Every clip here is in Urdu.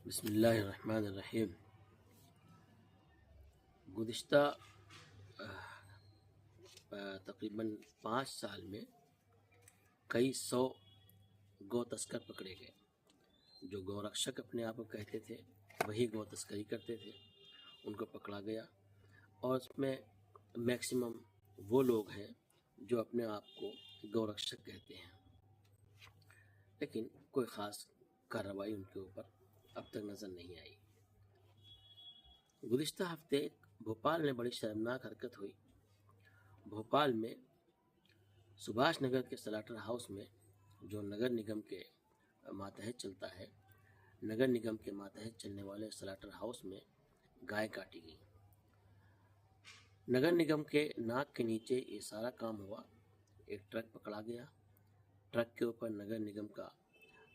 بسم اللہ الرحمن الرحیم۔ گزشتہ تقریباً 5 سال میں کئی 100 گو تسکر پکڑے گئے۔ جو گو رکشک اپنے آپ کو کہتے تھے وہی گو تسکری کرتے تھے، ان کو پکڑا گیا۔ اور اس میں میکسیمم وہ لوگ ہیں جو اپنے آپ کو گو رکشک کہتے ہیں، لیکن کوئی خاص کارروائی ان کے اوپر اب تک نظر نہیں آئی۔ گزشتہ ہفتے بھوپال میں بڑی شرمناک حرکت ہوئی۔ بھوپال میں سبھاش نگر کے سلاٹر ہاؤس میں، جو نگر نگم کے ماتحت چلتا ہے، نگر نگم کے ماتحت چلنے والے سلاٹر ہاؤس میں گائے کاٹی گئی۔ نگر نگم کے ناک کے نیچے یہ سارا کام ہوا۔ ایک ٹرک پکڑا گیا، ٹرک کے اوپر نگر نگم کا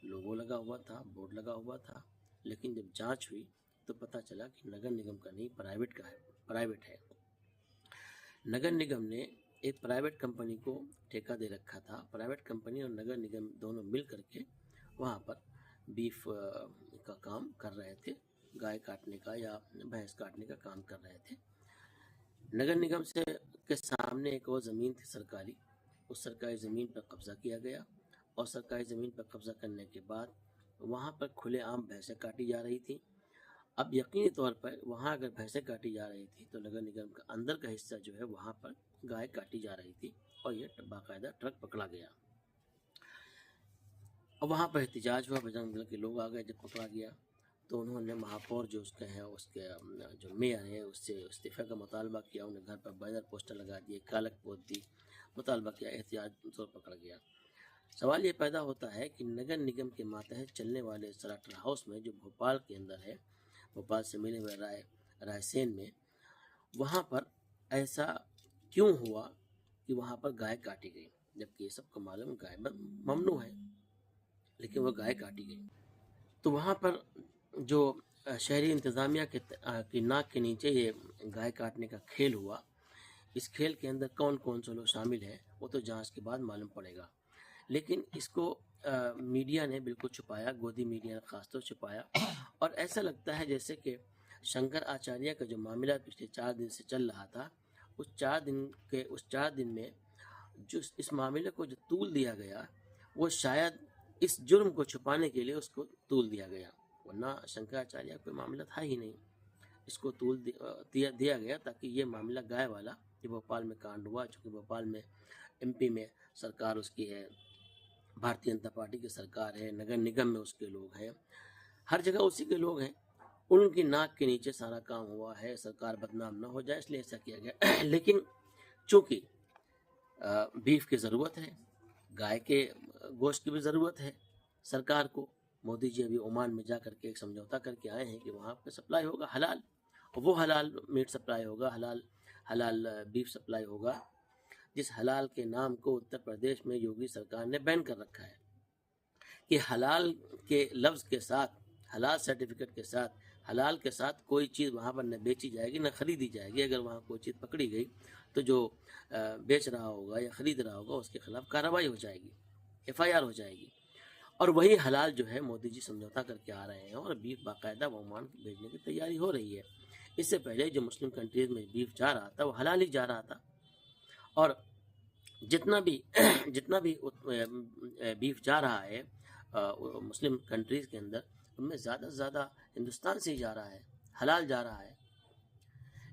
لوگو لگا ہوا تھا، بورڈ لگا ہوا تھا، لیکن جب جانچ ہوئی تو پتہ چلا کہ نگر نگم کا نہیں، پرائیویٹ ہے۔ نگر نگم نے ایک پرائیویٹ کمپنی کو ٹھیکہ دے رکھا تھا۔ پرائیویٹ کمپنی اور نگر نگم دونوں مل کر کے وہاں پر بیف کا کام کر رہے تھے، گائے کاٹنے کا یا بھینس کاٹنے کا کام کر رہے تھے۔ نگر نگم کے سامنے ایک اور زمین تھی سرکاری، اس سرکاری زمین پر قبضہ کیا گیا، اور سرکاری زمین پر قبضہ کرنے کے بعد وہاں پر کھلے عام بھینسیں کاٹی جا رہی تھی۔ اب یقینی طور پر وہاں اگر بھینسیں کاٹی جا رہی تھی تو نگر نگم کا اندر کا حصہ جو ہے وہاں پر گائے کاٹی جا رہی تھی، اور یہ باقاعدہ ٹرک پکڑا گیا۔ اور وہاں پر احتجاج ہوا، بجرنگ دل کے لوگ آ گئے۔ جب پکڑا گیا تو انہوں نے مہاپور جو اس کے ہیں، اس کے جو میئر ہے، اس سے استعفے کا مطالبہ کیا۔ انہیں گھر پر بینر پوسٹر لگا دیے، کالک پوت دی، مطالبہ کیا، احتجاج زور پکڑ گیا۔ سوال یہ پیدا ہوتا ہے کہ نگر نگم کے ماتحت چلنے والے سلاٹر ہاؤس میں، جو بھوپال کے اندر ہے، بھوپال سے ملے ہوئے رائے سین میں، وہاں پر ایسا کیوں ہوا کہ وہاں پر گائے کاٹی گئی، جبکہ یہ سب کو معلوم گائے ممنوع ہے، لیکن وہ گائے کاٹی گئی۔ تو وہاں پر جو شہری انتظامیہ کی ناک کے نیچے یہ گائے کاٹنے کا کھیل ہوا، اس کھیل کے اندر کون کون سے لوگ شامل ہیں وہ تو جانچ کے بعد معلوم پڑے گا، لیکن اس کو میڈیا نے بالکل چھپایا، گودی میڈیا نے خاص طور چھپایا، اور ایسا لگتا ہے جیسے کہ شنکر آچاریہ کا جو معاملہ پچھلے 4 دن سے چل رہا تھا، اس 4 دن میں جو اس معاملے کو جو طول دیا گیا، وہ شاید اس جرم کو چھپانے کے لیے اس کو طول دیا گیا، ورنہ شنکر آچاریہ کوئی معاملہ تھا ہی نہیں۔ اس کو طول دیا گیا تاکہ یہ معاملہ گائے والا، یہ بھوپال میں کانڈ ہوا، چونکہ بھوپال میں MP میں سرکار اس کی ہے، بھارتیہ جنتا پارٹی کی سرکار ہے، نگر نگم میں اس کے لوگ ہیں، ہر جگہ اسی کے لوگ ہیں، ان کی ناک کے نیچے سارا کام ہوا ہے، سرکار بدنام نہ ہو جائے اس لیے ایسا کیا گیا۔ لیکن چونکہ بیف کی ضرورت ہے، گائے کے گوشت کی بھی ضرورت ہے سرکار کو، مودی جی ابھی عمان میں جا کر کے ایک سمجھوتا کر کے آئے ہیں کہ وہاں پہ سپلائی ہوگا حلال، اور وہ حلال میٹ سپلائی ہوگا، حلال بیف سپلائی ہوگا، جس حلال کے نام کو اتر پردیش میں یوگی سرکار نے بین کر رکھا ہے کہ حلال کے لفظ کے ساتھ، حلال سرٹیفکیٹ کے ساتھ، حلال کے ساتھ کوئی چیز وہاں پر نہ بیچی جائے گی نہ خریدی جائے گی۔ اگر وہاں کوئی چیز پکڑی گئی تو جو بیچ رہا ہوگا یا خرید رہا ہوگا اس کے خلاف کارروائی ہو جائے گی، FIR ہو جائے گی۔ اور وہی حلال جو ہے مودی جی سمجھوتا کر کے آ رہے ہیں، اور بیف باقاعدہ عمان بھیجنے کی تیاری ہو رہی ہے۔ اس سے پہلے جو مسلم کنٹریز میں بیف جا رہا تھا وہ حلال ہی جا رہا تھا، اور جتنا بھی بیف جا رہا ہے مسلم کنٹریز کے اندر، ان میں زیادہ سے زیادہ ہندوستان سے ہی جا رہا ہے، حلال جا رہا ہے۔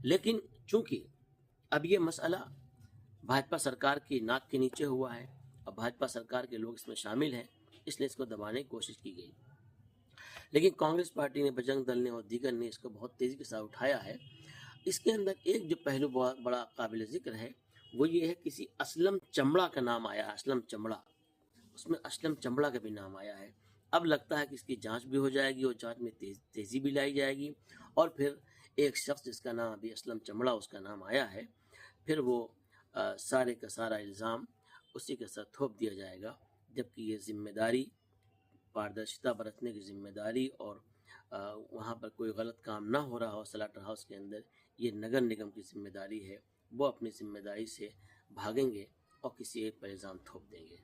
لیکن چونکہ اب یہ مسئلہ بھاجپا سرکار کی ناک کے نیچے ہوا ہے، اور بھاجپا سرکار کے لوگ اس میں شامل ہیں، اس لیے اس کو دبانے کی کوشش کی گئی۔ لیکن کانگریس پارٹی نے، بجرنگ دل نے اور دیگر نے اس کو بہت تیزی کے ساتھ اٹھایا ہے۔ اس کے اندر ایک جو پہلو بہت بڑا قابل ذکر ہے وہ یہ ہے، کسی اسلم چمڑا کا نام آیا ہے، اسلم چمڑا، اس میں اسلم چمڑا کا بھی نام آیا ہے۔ اب لگتا ہے کہ اس کی جانچ بھی ہو جائے گی، اور جانچ میں تیزی بھی لائی جائے گی، اور پھر ایک شخص جس کا نام ابھی اسلم چمڑا اس کا نام آیا ہے، پھر وہ سارے کا سارا الزام اسی کے ساتھ تھوپ دیا جائے گا، جبکہ یہ ذمہ داری، پاردرشتا برتنے کی ذمہ داری، اور وہاں پر کوئی غلط کام نہ ہو رہا ہو سلاٹر ہاؤس کے اندر، یہ نگر نگم کی ذمہ داری ہے۔ وہ اپنی ذمہ داری سے بھاگیں گے اور کسی ایک پر الزام تھوپ دیں گے۔